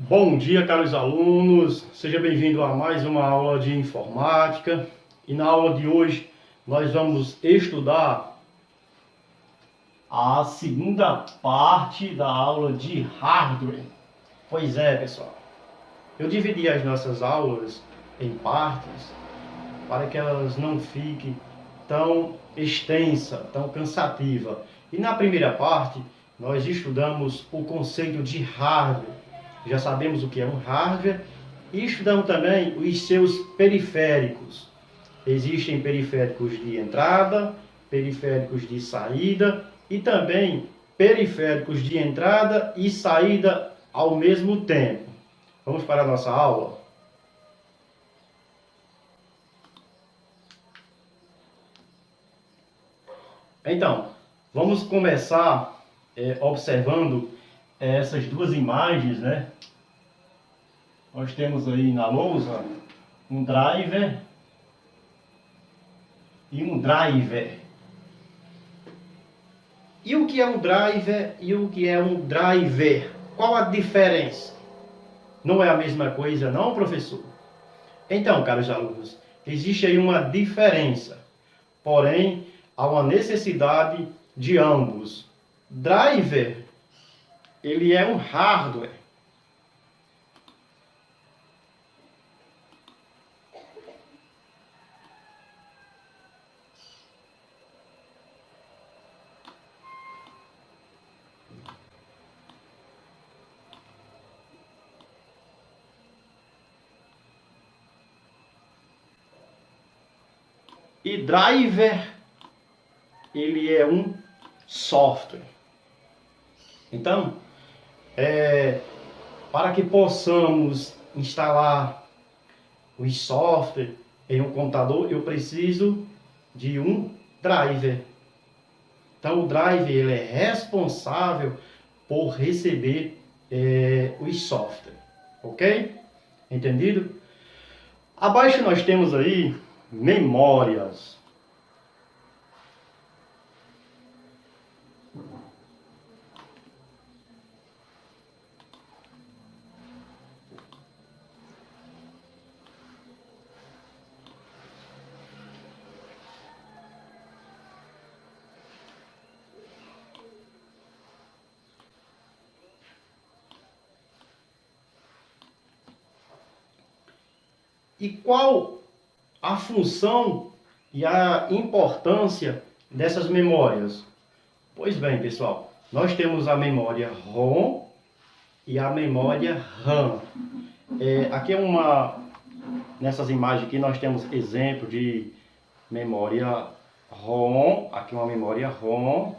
Bom dia, caros alunos, seja bem-vindo a mais uma aula de informática. E na aula de hoje nós vamos estudar a segunda parte da aula de hardware. Pois é, pessoal, eu dividi as nossas aulas em partes para que elas não fiquem tão extensa, tão cansativa. E na primeira parte nós estudamos o conceito de hardware. Já sabemos o que é um hardware e estudamos também os seus periféricos. Existem periféricos de entrada, periféricos de saída e também periféricos de entrada e saída ao mesmo tempo. Vamos para a nossa aula? Então, vamos começar observando essas duas imagens, né? Nós temos aí na lousa um driver e um driver. E o que é um driver e o que é um driver? Qual a diferença? Não é a mesma coisa, não, professor? Então, caros alunos, existe aí uma diferença. Porém, há uma necessidade de ambos. Driver, ele é um hardware. E driver, ele é um software. Então, para que possamos instalar os software em um computador, eu preciso de um driver. Então, o driver ele é responsável por receber os software. Ok? Entendido? Abaixo nós temos aí memórias. E qual a função e a importância dessas memórias? Pois bem, pessoal, nós temos a memória ROM e a memória RAM. Aqui nessas imagens aqui nós temos exemplo de memória ROM, aqui uma memória ROM,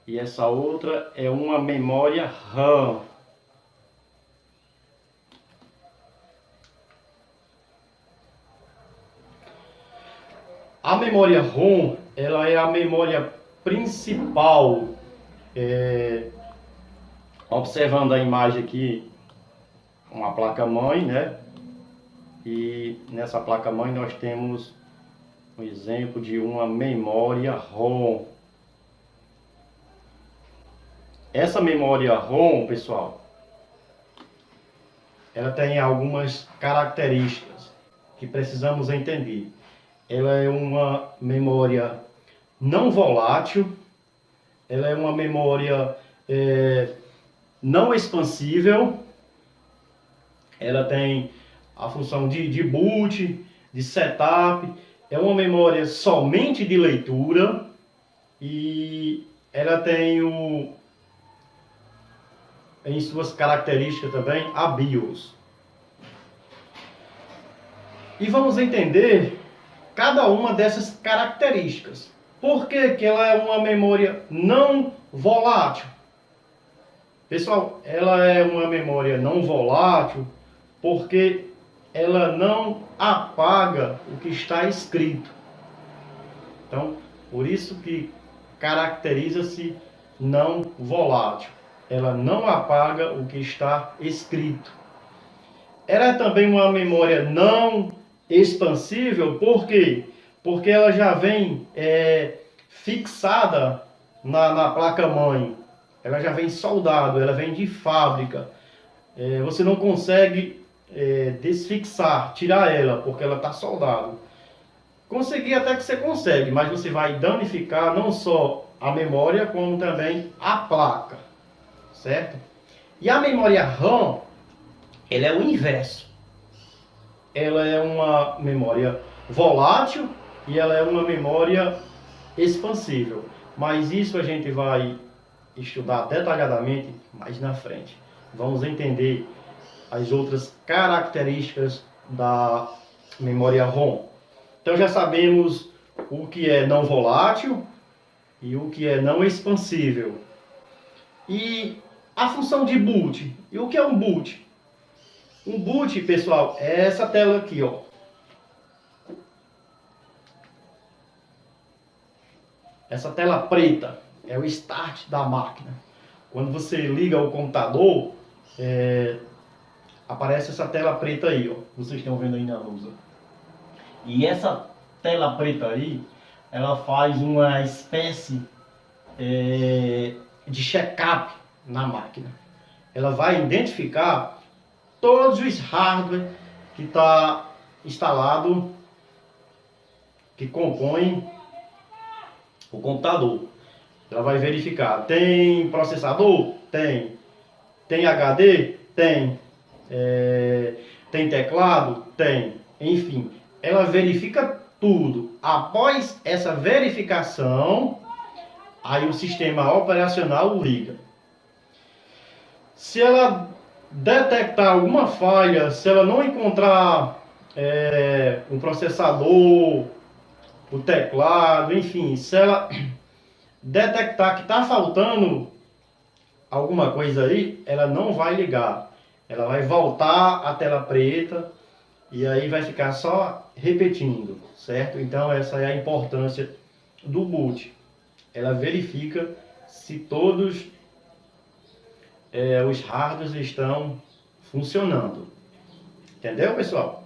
e essa outra é uma memória RAM. A memória ROM, ela é a memória principal. Observando a imagem aqui, uma placa-mãe, né? E nessa placa-mãe nós temos um exemplo de uma memória ROM. Essa memória ROM, pessoal, ela tem algumas características que precisamos entender. Ela é uma memória não volátil, ela é uma memória não expansível, ela tem a função de boot, de setup, é uma memória somente de leitura e ela tem em suas características também a BIOS. E vamos entender cada uma dessas características. Por que que ela é uma memória não volátil? Pessoal, ela é uma memória não volátil porque ela não apaga o que está escrito. Então, por isso que caracteriza-se não volátil. Ela não apaga o que está escrito. Ela é também uma memória não expansível, por quê? Porque ela já vem fixada na placa-mãe. Ela já vem soldada, ela vem de fábrica. você não consegue desfixar, tirar ela, porque ela está soldada. Conseguir até que você consegue, mas você vai danificar não só a memória, como também a placa, certo? E a memória RAM, ela é o inverso. Ela é uma memória volátil e ela é uma memória expansível. Mas isso a gente vai estudar detalhadamente mais na frente. Vamos entender as outras características da memória ROM. Então já sabemos o que é não volátil e o que é não expansível. E a função de boot. E o que é um boot? Um boot, pessoal, é essa tela aqui, ó. Essa tela preta é o start da máquina. Quando você liga o computador, aparece essa tela preta aí, ó. Vocês estão vendo aí na luz. E essa tela preta aí, ela faz uma espécie de check-up na máquina. Ela vai identificar todos os hardware que está instalado, que compõem o computador. Ela vai verificar, tem processador? Tem. Tem HD? Tem. Tem teclado? Tem. Enfim, ela verifica tudo. Após essa verificação, aí o sistema operacional liga. Se ela detectar alguma falha, se ela não encontrar um processador, o teclado, enfim, se ela detectar que está faltando alguma coisa aí, ela não vai ligar. Ela vai voltar à tela preta e aí vai ficar só repetindo, certo? Então essa é a importância do boot. Ela verifica se todos os hardwares estão funcionando. Entendeu, pessoal?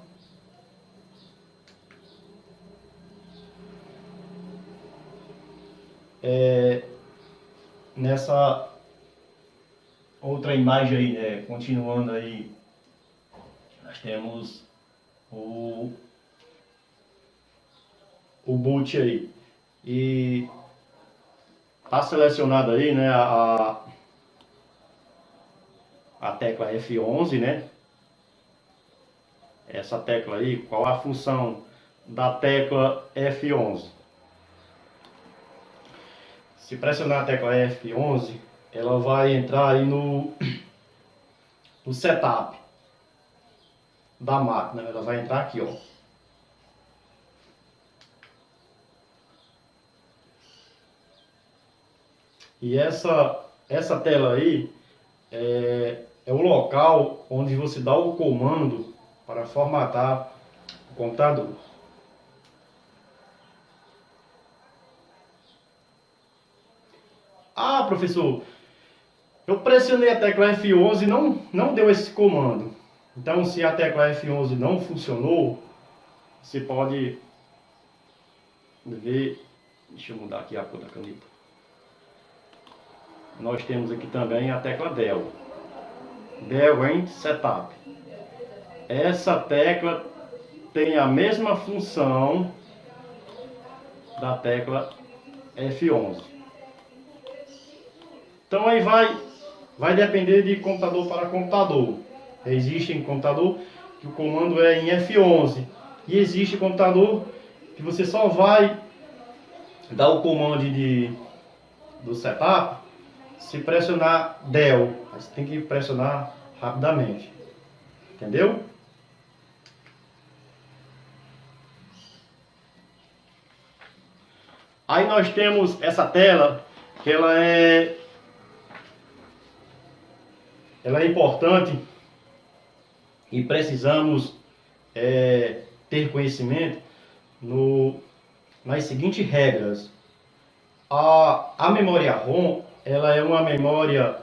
Nessa outra imagem aí, né, continuando aí, nós temos o boot aí. E tá selecionado aí, né, a tecla F11, né? Essa tecla aí, qual a função da tecla F11? Se pressionar a tecla F11, ela vai entrar aí no setup da máquina. Ela vai entrar aqui, ó. E essa tela aí é o local onde você dá o comando para formatar o computador. Ah, professor, eu pressionei a tecla F11 e não deu esse comando. Então, se a tecla F11 não funcionou, você pode ver. Deixa eu mudar aqui a cor da caneta. Nós temos aqui também a tecla Del. Del em Setup. Essa tecla tem a mesma função da tecla F11. Então aí vai depender de computador para computador. Existe computador que o comando é em F11 e existe computador que você só vai dar o comando do setup se pressionar Del. Você tem que pressionar rapidamente. Entendeu? Aí nós temos essa tela que ela é importante e precisamos ter conhecimento nas seguintes regras. A memória ROM, ela é uma memória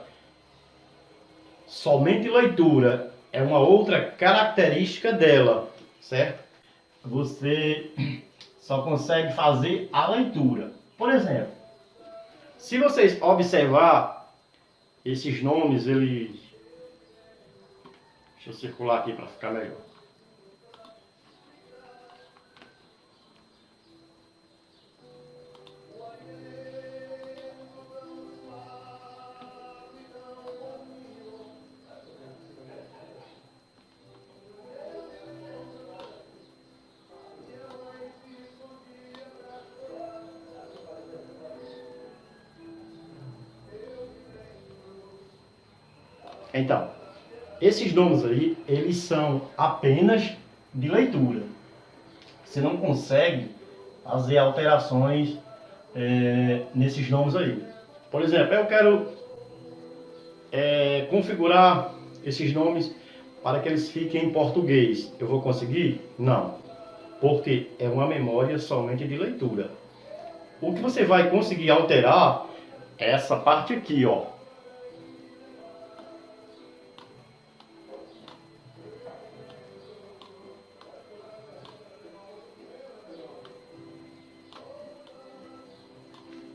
somente leitura, é uma outra característica dela, certo? Você só consegue fazer a leitura. Por exemplo, se vocês observar esses nomes, Deixa eu circular aqui para ficar melhor. Então, esses nomes aí, eles são apenas de leitura. Você não consegue fazer alterações nesses nomes aí. Por exemplo, eu quero configurar esses nomes para que eles fiquem em português. Eu vou conseguir? Não, porque é uma memória somente de leitura. O que você vai conseguir alterar é essa parte aqui, ó.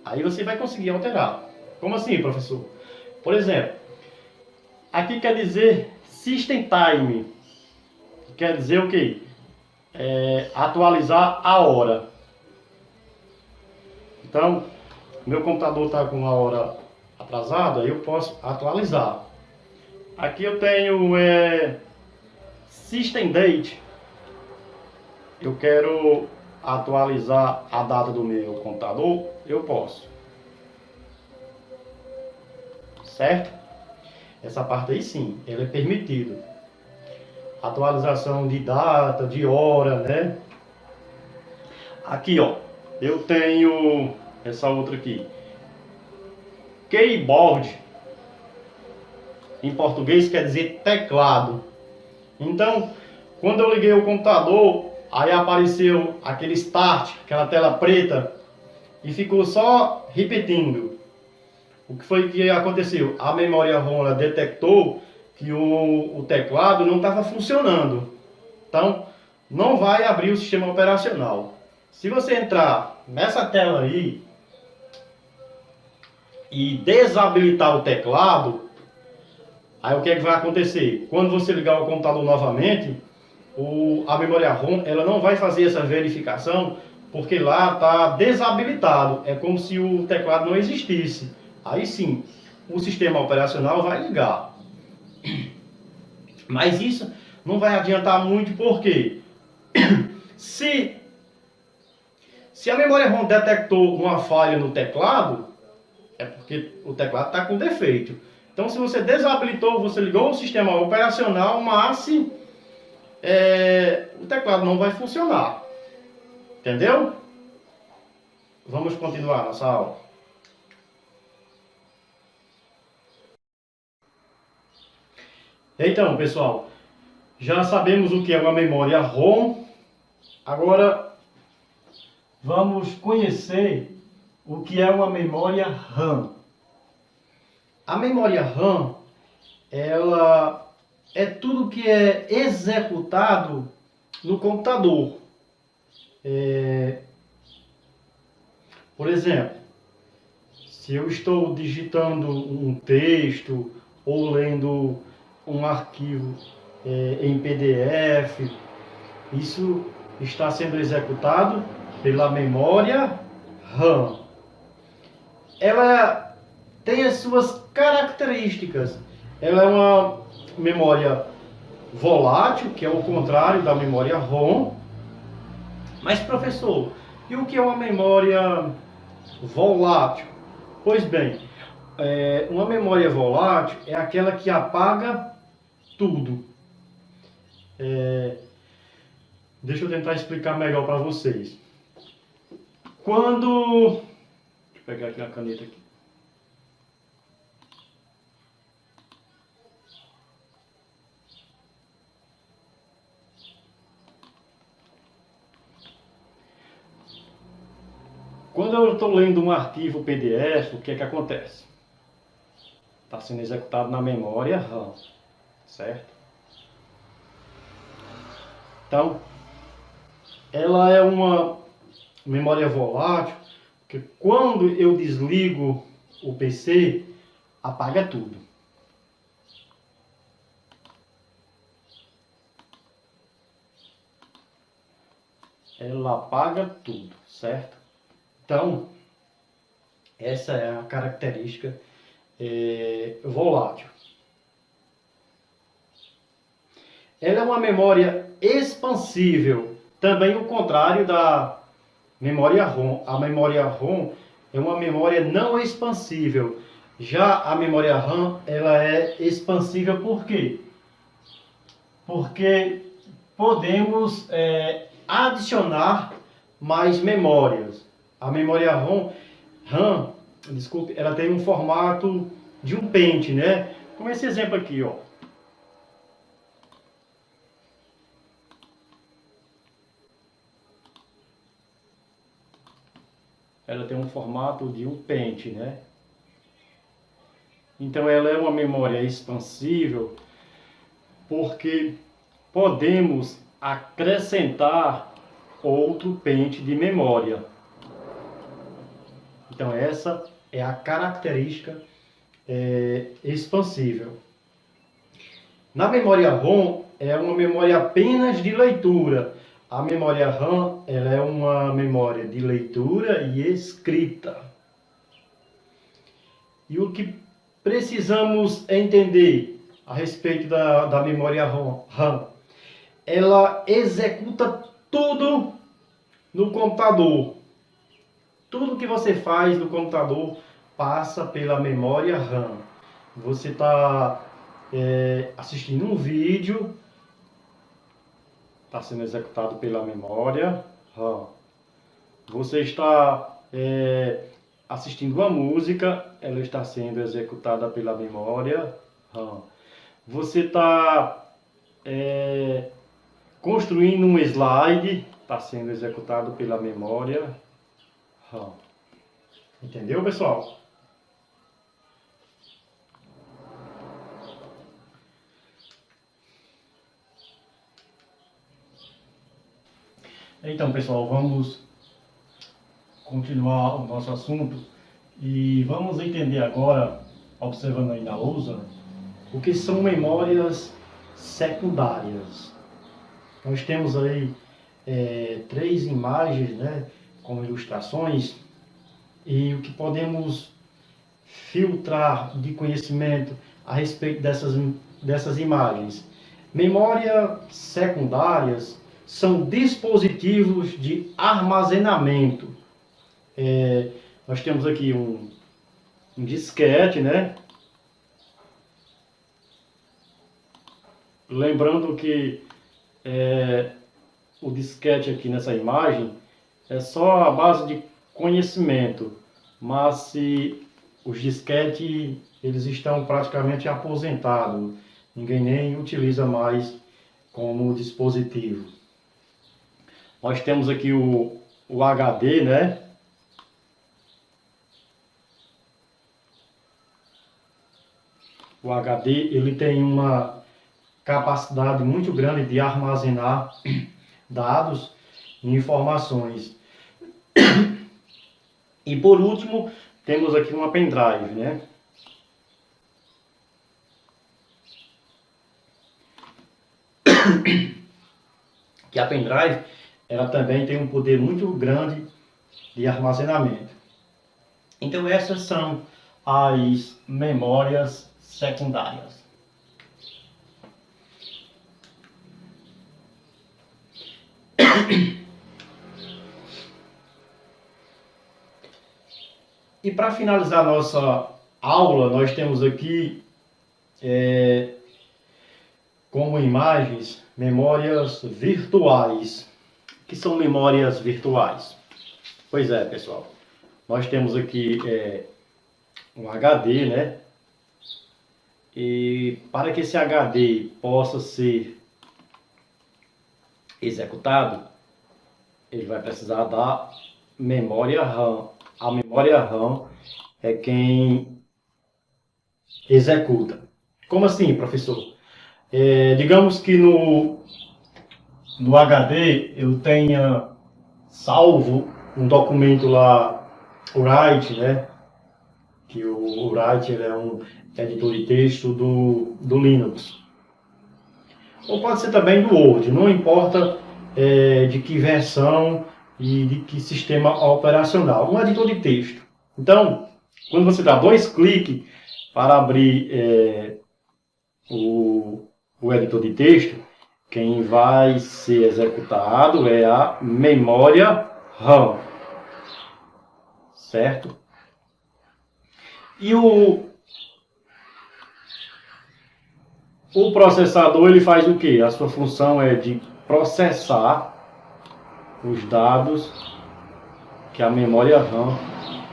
Aí você vai conseguir alterar. Como assim, professor? Por exemplo, aqui quer dizer System Time. Quer dizer o quê? Atualizar a hora. Então, meu computador está com a hora atrasada, eu posso atualizar. Aqui eu tenho System Date. Eu quero atualizar a data do meu computador, eu posso. Certo? Essa parte aí sim, ela é permitida. Atualização de data, de hora, né? Aqui, ó, eu tenho essa outra aqui. Keyboard, em português quer dizer teclado. Então, quando eu liguei o computador, aí apareceu aquele start, aquela tela preta, e ficou só repetindo. O que foi que aconteceu? A memória ROM ela detectou que o teclado não estava funcionando. Então, não vai abrir o sistema operacional. Se você entrar nessa tela aí e desabilitar o teclado, aí o que é que vai acontecer? Quando você ligar o computador novamente, a memória ROM ela não vai fazer essa verificação, porque lá está desabilitado. É como se o teclado não existisse. Aí sim, o sistema operacional vai ligar. Mas isso não vai adiantar muito, porque se a memória ROM detectou uma falha no teclado, é porque o teclado está com defeito. Então, se você desabilitou, você ligou o sistema operacional, mas o teclado não vai funcionar. Entendeu? Vamos continuar nossa aula. Então, pessoal, já sabemos o que é uma memória ROM. Agora, vamos conhecer o que é uma memória RAM. A memória RAM, ela é tudo que é executado no computador. Por exemplo, se eu estou digitando um texto ou lendo um arquivo em PDF, isso está sendo executado pela memória RAM. Ela tem as suas características. Ela é uma memória volátil, que é o contrário da memória ROM. Mas, professor, e o que é uma memória volátil? Pois bem, uma memória volátil é aquela que apaga tudo. Deixa eu tentar explicar melhor para vocês. Deixa eu pegar aqui a caneta aqui. Quando eu estou lendo um arquivo PDF, o que é que acontece? Está sendo executado na memória RAM, certo? Então, ela é uma memória volátil, que quando eu desligo o PC, apaga tudo. ela apaga tudo, certo? Então, essa é a característica volátil. Ela é uma memória expansível, também o contrário da memória ROM. A memória ROM é uma memória não expansível. Já a memória RAM, ela é expansível por quê? Porque podemos adicionar mais memórias. A memória RAM, desculpe, ela tem um formato de um pente, né? Como esse exemplo aqui, ó. Ela tem um formato de um pente, né? Então ela é uma memória expansível porque podemos acrescentar outro pente de memória. Então essa é a característica expansível. Na memória ROM é uma memória apenas de leitura. A memória RAM ela é uma memória de leitura e escrita. E o que precisamos entender a respeito da memória RAM? Ela executa tudo no computador. Tudo que você faz no computador passa pela memória RAM. Você está assistindo um vídeo, está sendo executado pela memória RAM. Você está assistindo uma música, ela está sendo executada pela memória RAM. Você está construindo um slide, está sendo executado pela memória RAM. Entendeu, pessoal? Então, pessoal, vamos continuar o nosso assunto e vamos entender agora, observando aí na lousa, o que são memórias secundárias. Nós temos aí 3 imagens, né, com ilustrações, e o que podemos filtrar de conhecimento a respeito dessas imagens. Memórias secundárias são dispositivos de armazenamento. Nós temos aqui um disquete, né? Lembrando que o disquete aqui nessa imagem é só a base de conhecimento, mas se os disquetes eles estão praticamente aposentados, ninguém nem utiliza mais como dispositivo. Nós temos aqui o HD, né? O HD ele tem uma capacidade muito grande de armazenar dados e informações. E por último, temos aqui uma pendrive, né? Que a pendrive, ela também tem um poder muito grande de armazenamento. Então essas são as memórias secundárias. E para finalizar nossa aula, nós temos aqui como imagens memórias virtuais. O que são memórias virtuais? Pois é, pessoal, nós temos aqui um HD, né? E para que esse HD possa ser executado, ele vai precisar da memória RAM. A memória RAM é quem executa. Como assim, professor? Digamos que no HD eu tenha salvo um documento lá, o Write, né? Que o Write ele é um editor de texto do Linux. Ou pode ser também do Word, não importa de que versão e de que sistema operacional. Um editor de texto. Então, quando você dá 2 cliques para abrir o editor de texto, quem vai ser executado é a memória RAM. Certo? E o processador, ele faz o quê? A sua função é de processar os dados que a memória RAM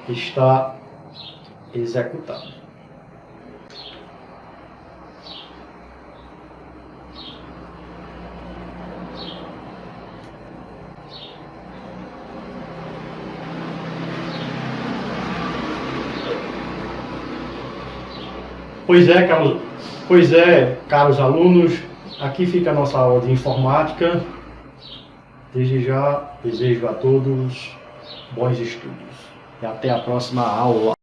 está executando. Pois é, caros alunos, aqui fica a nossa aula de informática. Desde já, desejo a todos bons estudos. E até a próxima aula.